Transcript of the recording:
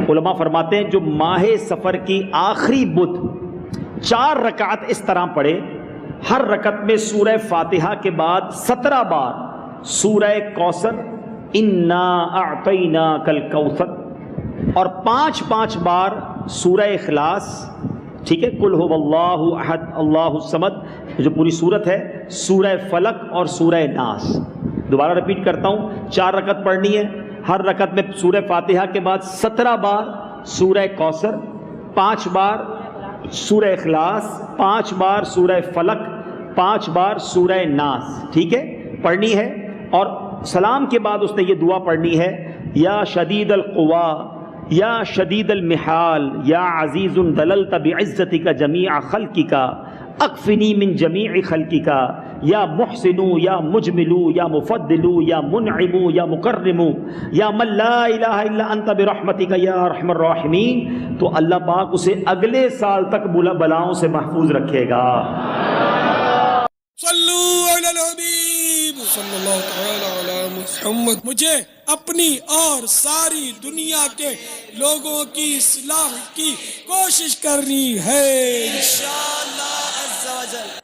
علماء فرماتے ہیں جو ماہ سفر کی آخری بدھ 4 رکعت اس طرح پڑھے، ہر رکعت میں سورہ فاتحہ کے بعد 17 بار سورہ کوثر، انا اعطیناک الکوثر، اور 5 بار سورہ اخلاص، ٹھیک ہے، قل هو اللہ احد اللہ الصمد جو پوری صورت ہے، سورہ فلق اور سورہ ناس۔ دوبارہ رپیٹ کرتا ہوں، 4 رکعت پڑھنی ہے، ہر رکعت میں سورہ فاتحہ کے بعد 17 بار سورہ کوثر، 5 بار سورہ اخلاص، 5 بار سورہ فلق، 5 بار سورہ ناس، ٹھیک ہے، پڑھنی ہے۔ اور سلام کے بعد اس نے یہ دعا پڑھنی ہے، یا شدید القوا یا شدید المحال یا عزیز دللت بعزتک جمیع خلقک اکفنی من جمیع خلقک یا محسن یا مجمل یا مفضل یا منعم یا مکرم یا من لا الہ الا انت برحمتک یا ارحم الراحمین۔ تو اللہ پاک اسے اگلے سال تک بلاؤں سے محفوظ رکھے گا۔ صلو علی الحبیب صلی اللہ تعالی علی محمد۔ مجھے اپنی اور ساری دنیا کے لوگوں کی اصلاح کی کوشش کرنی ہے انشاءاللہ عز و جل۔